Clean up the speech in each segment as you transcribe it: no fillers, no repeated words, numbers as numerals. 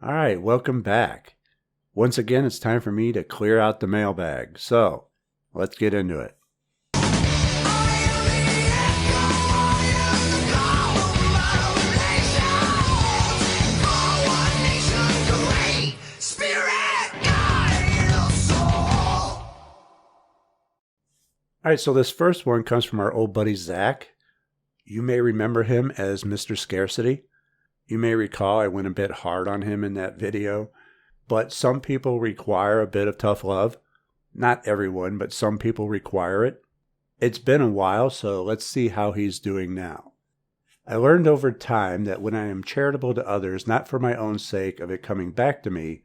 All right, welcome back. Once again, it's time for me to clear out the mailbag. So, let's get into it. All right, so this first one comes from our old buddy Zach. You may remember him as Mr. Scarcity. You may recall I went a bit hard on him in that video, but some people require a bit of tough love. Not everyone, but some people require it. It's been a while, so let's see how he's doing now. I learned over time that when I am charitable to others, not for my own sake of it coming back to me,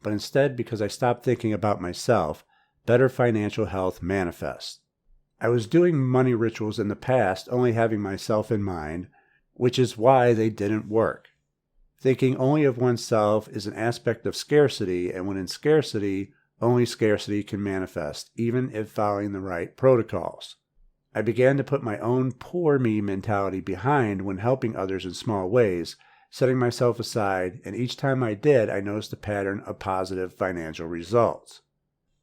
but instead because I stopped thinking about myself, better financial health manifests. I was doing money rituals in the past only having myself in mind, which is why they didn't work. Thinking only of oneself is an aspect of scarcity, and when in scarcity, only scarcity can manifest, even if following the right protocols. I began to put my own poor me mentality behind when helping others in small ways, setting myself aside, and each time I did, I noticed a pattern of positive financial results.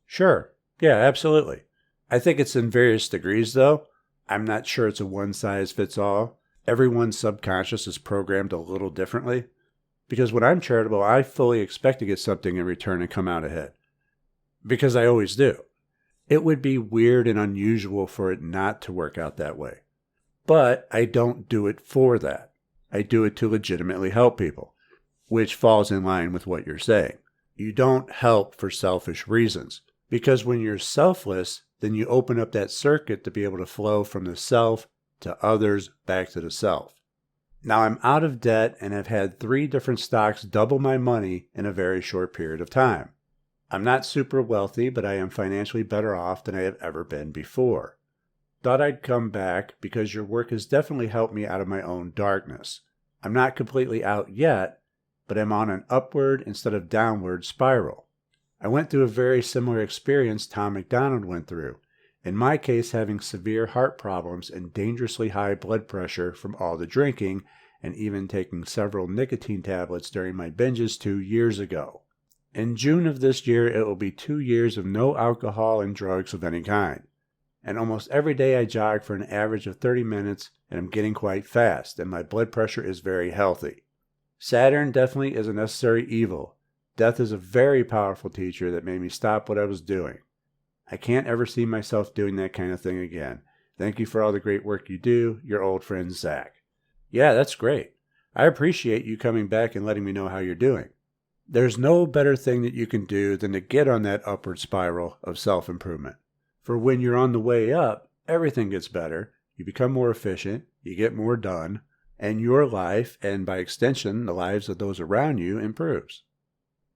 Sure, yeah, absolutely. I think it's in various degrees, though. I'm not sure it's a one-size-fits-all. Everyone's subconscious is programmed a little differently. Because when I'm charitable, I fully expect to get something in return and come out ahead. Because I always do. It would be weird and unusual for it not to work out that way. But I don't do it for that. I do it to legitimately help people, which falls in line with what you're saying. You don't help for selfish reasons. Because when you're selfless, then you open up that circuit to be able to flow from the self to others back to the self. Now I'm out of debt and have had 3 different stocks double my money in a very short period of time. I'm not super wealthy, but I am financially better off than I have ever been before. Thought I'd come back because your work has definitely helped me out of my own darkness. I'm not completely out yet, but I'm on an upward instead of downward spiral. I went through a very similar experience Tom MacDonald went through, in my case having severe heart problems and dangerously high blood pressure from all the drinking and even taking several nicotine tablets during my binges 2 years ago. In June of this year, it will be 2 years of no alcohol and drugs of any kind. And almost every day I jog for an average of 30 minutes and I'm getting quite fast and my blood pressure is very healthy. Saturn definitely is a necessary evil. Death is a very powerful teacher that made me stop what I was doing. I can't ever see myself doing that kind of thing again. Thank you for all the great work you do. Your old friend, Zach. Yeah, that's great. I appreciate you coming back and letting me know how you're doing. There's no better thing that you can do than to get on that upward spiral of self-improvement. For when you're on the way up, everything gets better. You become more efficient. You get more done. And your life, and by extension, the lives of those around you, improves.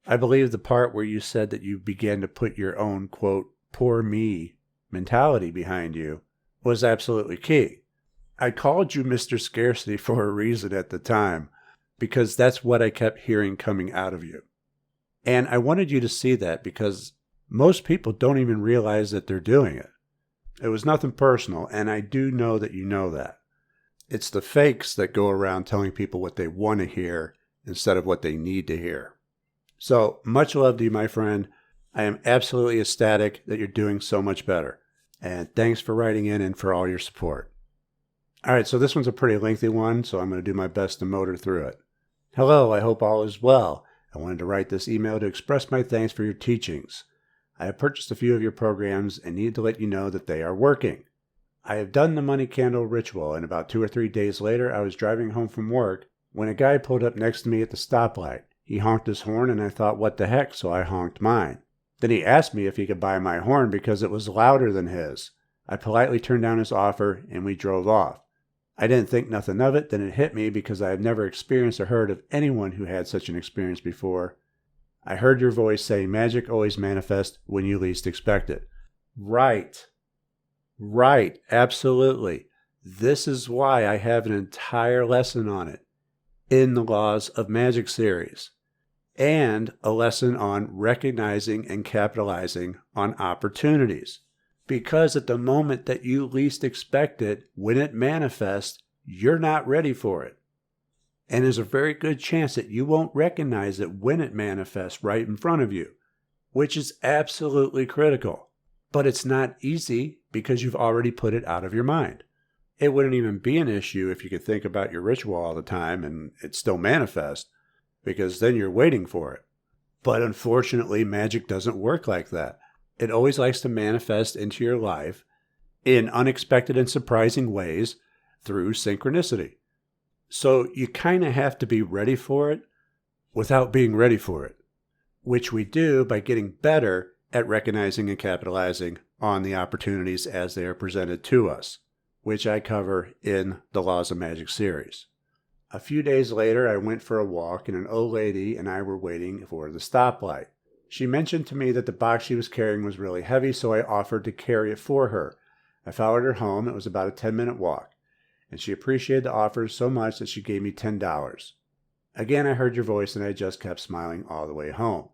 I believe the part where you said that you began to put your own, quote, poor me mentality behind you was absolutely key. I called you Mr. Scarcity for a reason at the time, because that's what I kept hearing coming out of you. And I wanted you to see that because most people don't even realize that they're doing it. It was nothing personal, and I do know that you know that. It's the fakes that go around telling people what they want to hear instead of what they need to hear. So, much love to you, my friend. I am absolutely ecstatic that you're doing so much better. And thanks for writing in and for all your support. All right, so this one's a pretty lengthy one, so I'm going to do my best to motor through it. Hello, I hope all is well. I wanted to write this email to express my thanks for your teachings. I have purchased a few of your programs and need to let you know that they are working. I have done the money candle ritual, and about 2 or 3 days later, I was driving home from work when a guy pulled up next to me at the stoplight. He honked his horn, and I thought, what the heck, so I honked mine. Then he asked me if he could buy my horn because it was louder than his. I politely turned down his offer, and we drove off. I didn't think nothing of it, then it hit me because I have never experienced or heard of anyone who had such an experience before. I heard your voice say, magic always manifests when you least expect it. Right. Right, absolutely. This is why I have an entire lesson on it in the Laws of Magic series, and a lesson on recognizing and capitalizing on opportunities. Because at the moment that you least expect it, when it manifests, you're not ready for it. And there's a very good chance that you won't recognize it when it manifests right in front of you, which is absolutely critical. But it's not easy because you've already put it out of your mind. It wouldn't even be an issue if you could think about your ritual all the time and it still manifests, because then you're waiting for it. But unfortunately, magic doesn't work like that. It always likes to manifest into your life in unexpected and surprising ways through synchronicity. So you kind of have to be ready for it without being ready for it, which we do by getting better at recognizing and capitalizing on the opportunities as they are presented to us, which I cover in the Laws of Magic series. A few days later, I went for a walk and an old lady and I were waiting for the stoplight. She mentioned to me that the box she was carrying was really heavy, so I offered to carry it for her. I followed her home. It was about a 10-minute walk, and she appreciated the offer so much that she gave me $10. Again, I heard your voice and I just kept smiling all the way home.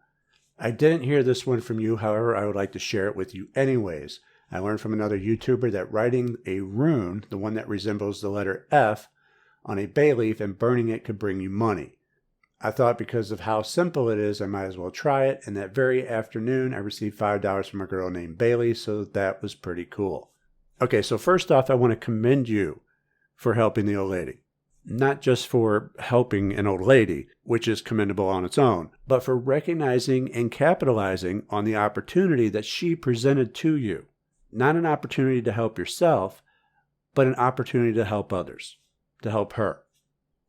I didn't hear this one from you, however, I would like to share it with you anyways. I learned from another YouTuber that writing a rune, the one that resembles the letter F, on a bay leaf and burning it could bring you money. I thought because of how simple it is, I might as well try it, and that very afternoon I received $5 from a girl named Bailey, so that was pretty cool. Okay, so first off, I want to commend you for helping the old lady. Not just for helping an old lady, which is commendable on its own, but for recognizing and capitalizing on the opportunity that she presented to you. Not an opportunity to help yourself, but an opportunity to help others, to help her,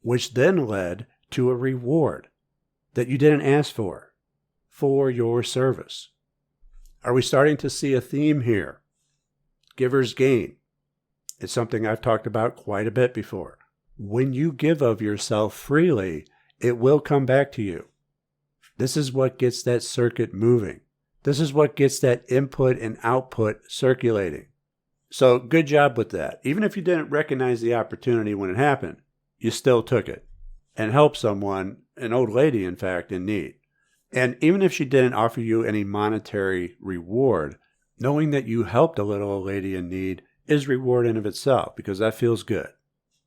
which then led to a reward that you didn't ask for your service. Are we starting to see a theme here? Givers gain. It's something I've talked about quite a bit before. When you give of yourself freely, it will come back to you. This is what gets that circuit moving. This is what gets that input and output circulating. So good job with that. Even if you didn't recognize the opportunity when it happened, you still took it and helped someone, an old lady, in fact, in need. And even if she didn't offer you any monetary reward, knowing that you helped a little old lady in need is reward in of itself, because that feels good.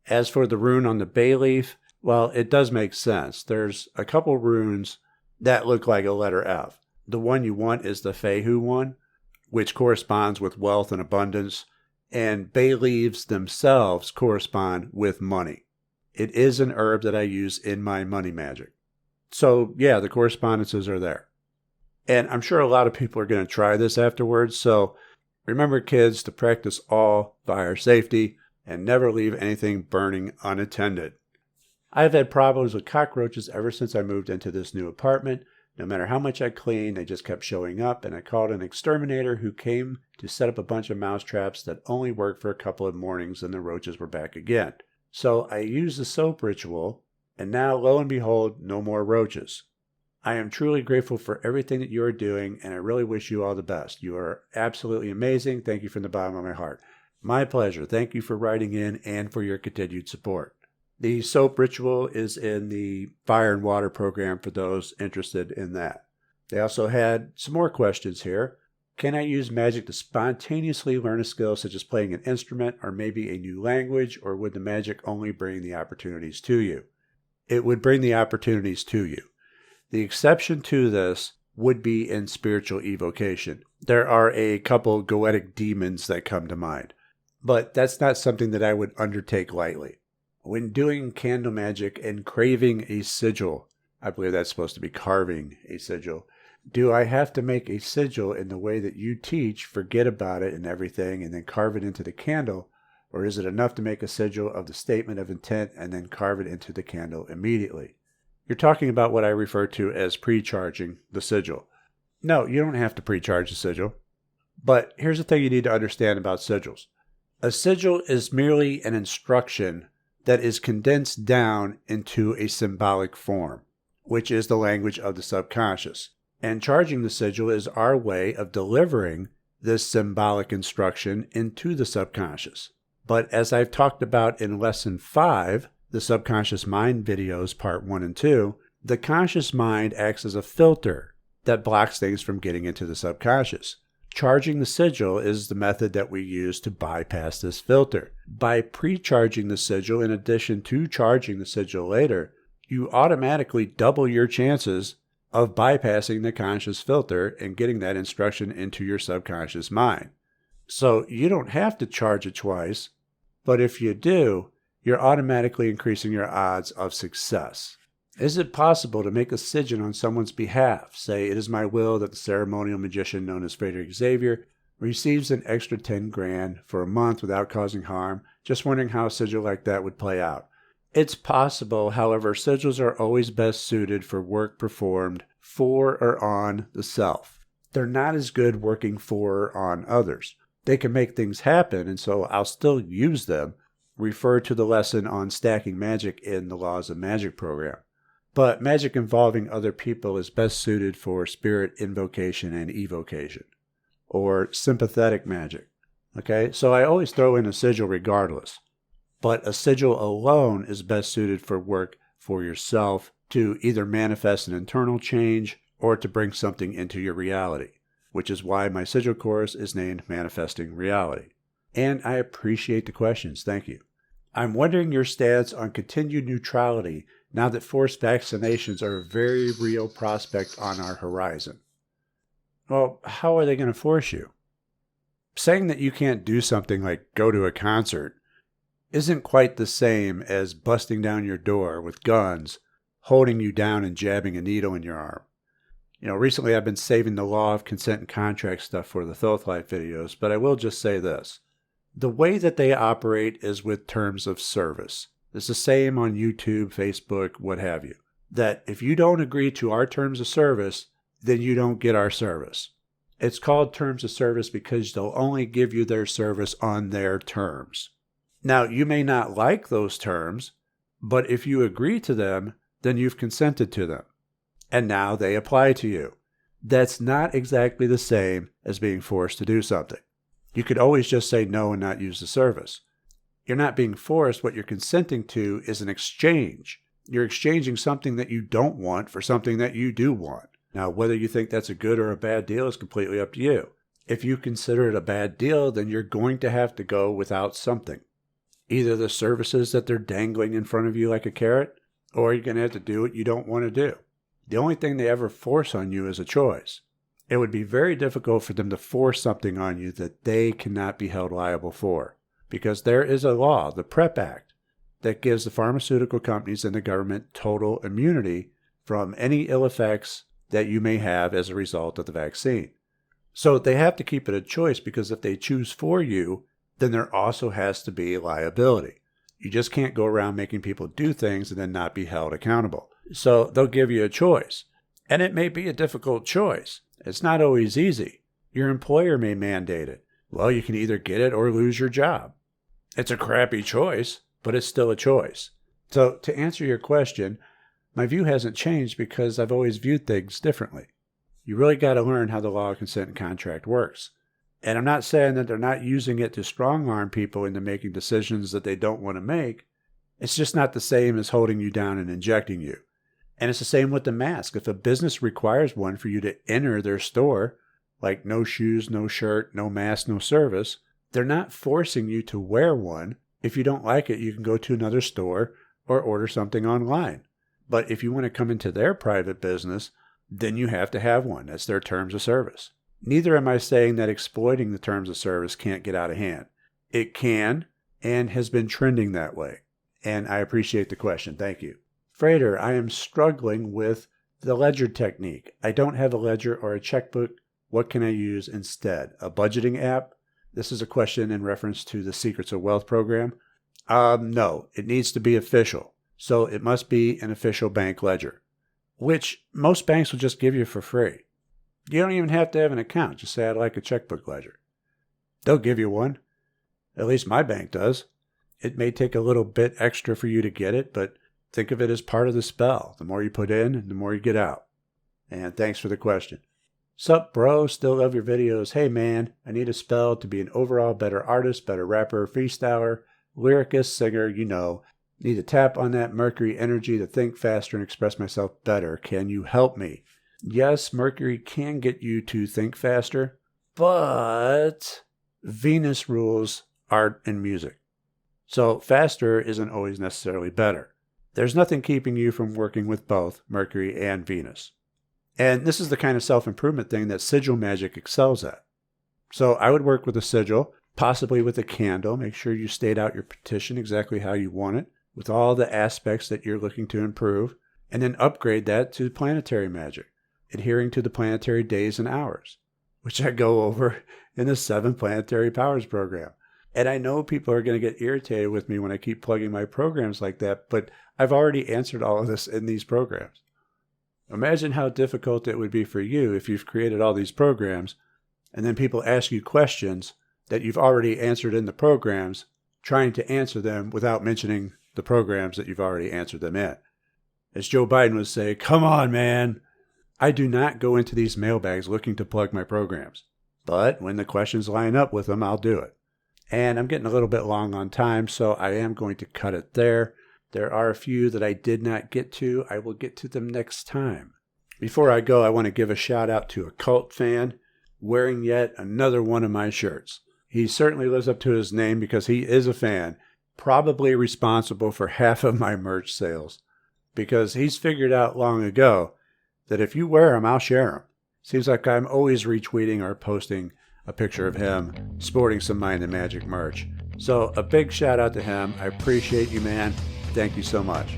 As for the rune on the bay leaf, well, it does make sense. There's a couple runes that look like a letter F. The one you want is the Fehu one, which corresponds with wealth and abundance, and bay leaves themselves correspond with money. It is an herb that I use in my money magic. So yeah, the correspondences are there. And I'm sure a lot of people are going to try this afterwards, so remember, kids, to practice all fire safety and never leave anything burning unattended. I've had problems with cockroaches ever since I moved into this new apartment. No matter how much I cleaned, they just kept showing up, and I called an exterminator who came to set up a bunch of mouse traps that only worked for a couple of mornings, and the roaches were back again. So I used the soap ritual, and now, lo and behold, no more roaches. I am truly grateful for everything that you are doing, and I really wish you all the best. You are absolutely amazing. Thank you from the bottom of my heart. My pleasure. Thank you for writing in and for your continued support. The soap ritual is in the Fire and Water program for those interested in that. They also had some more questions here. Can I use magic to spontaneously learn a skill such as playing an instrument or maybe a new language, or would the magic only bring the opportunities to you? It would bring the opportunities to you. The exception to this would be in spiritual evocation. There are a couple Goetic demons that come to mind, but that's not something that I would undertake lightly. When doing candle magic and craving a sigil, I believe that's supposed to be carving a sigil, do I have to make a sigil in the way that you teach, forget about it and everything, and then carve it into the candle? Or is it enough to make a sigil of the statement of intent and then carve it into the candle immediately? You're talking about what I refer to as pre-charging the sigil. No, you don't have to pre-charge the sigil. But here's the thing you need to understand about sigils. A sigil is merely an instruction that is condensed down into a symbolic form, which is the language of the subconscious. And charging the sigil is our way of delivering this symbolic instruction into the subconscious. But as I've talked about in Lesson 5, the Subconscious Mind videos, Part 1 and 2, the conscious mind acts as a filter that blocks things from getting into the subconscious. Charging the sigil is the method that we use to bypass this filter. By pre-charging the sigil in addition to charging the sigil later, you automatically double your chances of bypassing the conscious filter and getting that instruction into your subconscious mind. So you don't have to charge it twice, but if you do, you're automatically increasing your odds of success. Is it possible to make a sigil on someone's behalf? Say, it is my will that the ceremonial magician known as Frater Xavier receives an extra 10 grand for a month without causing harm. Just wondering how a sigil like that would play out. It's possible, however, sigils are always best suited for work performed for or on the self. They're not as good working for or on others. They can make things happen, and so I'll still use them. Refer to the lesson on stacking magic in the Laws of Magic program. But magic involving other people is best suited for spirit invocation and evocation, or sympathetic magic. Okay, so I always throw in a sigil regardless. But a sigil alone is best suited for work for yourself to either manifest an internal change or to bring something into your reality, which is why my sigil course is named Manifesting Reality. And I appreciate the questions. Thank you. I'm wondering your stance on continued neutrality now that forced vaccinations are a very real prospect on our horizon. Well, how are they going to force you? Saying that you can't do something like go to a concert isn't quite the same as busting down your door with guns, holding you down and jabbing a needle in your arm. Recently I've been saving the law of consent and contract stuff for the Thoth Life videos, but I will just say this. The way that they operate is with terms of service. It's the same on YouTube, Facebook, what have you. That if you don't agree to our terms of service, then you don't get our service. It's called terms of service because they'll only give you their service on their terms. Now, you may not like those terms, but if you agree to them, then you've consented to them. And now they apply to you. That's not exactly the same as being forced to do something. You could always just say no and not use the service. You're not being forced. What you're consenting to is an exchange. You're exchanging something that you don't want for something that you do want. Now, whether you think that's a good or a bad deal is completely up to you. If you consider it a bad deal, then you're going to have to go without something. Either the services that they're dangling in front of you like a carrot, or you're going to have to do what you don't want to do. The only thing they ever force on you is a choice. It would be very difficult for them to force something on you that they cannot be held liable for, because there is a law, the PrEP Act, that gives the pharmaceutical companies and the government total immunity from any ill effects that you may have as a result of the vaccine. So they have to keep it a choice, because if they choose for you, then there also has to be liability. You just can't go around making people do things and then not be held accountable. So they'll give you a choice. And it may be a difficult choice. It's not always easy. Your employer may mandate it. Well, you can either get it or lose your job. It's a crappy choice, but it's still a choice. So to answer your question, my view hasn't changed because I've always viewed things differently. You really got to learn how the law of consent and contract works. And I'm not saying that they're not using it to strong-arm people into making decisions that they don't want to make. It's just not the same as holding you down and injecting you. And it's the same with the mask. If a business requires one for you to enter their store, like no shoes, no shirt, no mask, no service, they're not forcing you to wear one. If you don't like it, you can go to another store or order something online. But if you want to come into their private business, then you have to have one. That's their terms of service. Neither am I saying that exploiting the terms of service can't get out of hand. It can, and has been trending that way. And I appreciate the question. Thank you. Frater, I am struggling with the ledger technique. I don't have a ledger or a checkbook. What can I use instead? A budgeting app? This is a question in reference to the Secrets of Wealth program. No, it needs to be official. So it must be an official bank ledger, which most banks will just give you for free. You don't even have to have an account. Just say, I'd like a checkbook ledger. They'll give you one. At least my bank does. It may take a little bit extra for you to get it, but think of it as part of the spell. The more you put in, the more you get out. And thanks for the question. Sup, bro? Still love your videos. Hey, man, I need a spell to be an overall better artist, better rapper, freestyler, lyricist, singer, Need to tap on that Mercury energy to think faster and express myself better. Can you help me? Yes, Mercury can get you to think faster, But Venus rules art and music. So faster isn't always necessarily better. There's nothing keeping you from working with both Mercury and Venus. And this is the kind of self-improvement thing that sigil magic excels at. So I would work with a sigil, possibly with a candle. Make sure you state out your petition exactly how you want it, with all the aspects that you're looking to improve, and then upgrade that to planetary magic, adhering to the planetary days and hours, which I go over in the 7 Planetary Powers program. And I know people are going to get irritated with me when I keep plugging my programs like that, but I've already answered all of this in these programs. Imagine how difficult it would be for you if you've created all these programs, and then people ask you questions that you've already answered in the programs, trying to answer them without mentioning the programs that you've already answered them in. As Joe Biden would say, come on, man. I do not go into these mailbags looking to plug my programs. But when the questions line up with them, I'll do it. And I'm getting a little bit long on time, so I am going to cut it there. There are a few that I did not get to. I will get to them next time. Before I go, I want to give a shout out to a cult fan wearing yet another one of my shirts. He certainly lives up to his name because he is a fan, probably responsible for half of my merch sales, because he's figured out long ago that if you wear them, I'll share them. Seems like I'm always retweeting or posting a picture of him sporting some Mind and Magic merch. So a big shout out to him. I appreciate you, man. Thank you so much.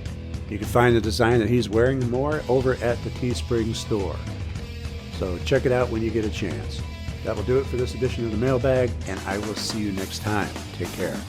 You can find the design that he's wearing more over at the Teespring store. So check it out when you get a chance. That will do it for this edition of the Mailbag, and I will see you next time. Take care.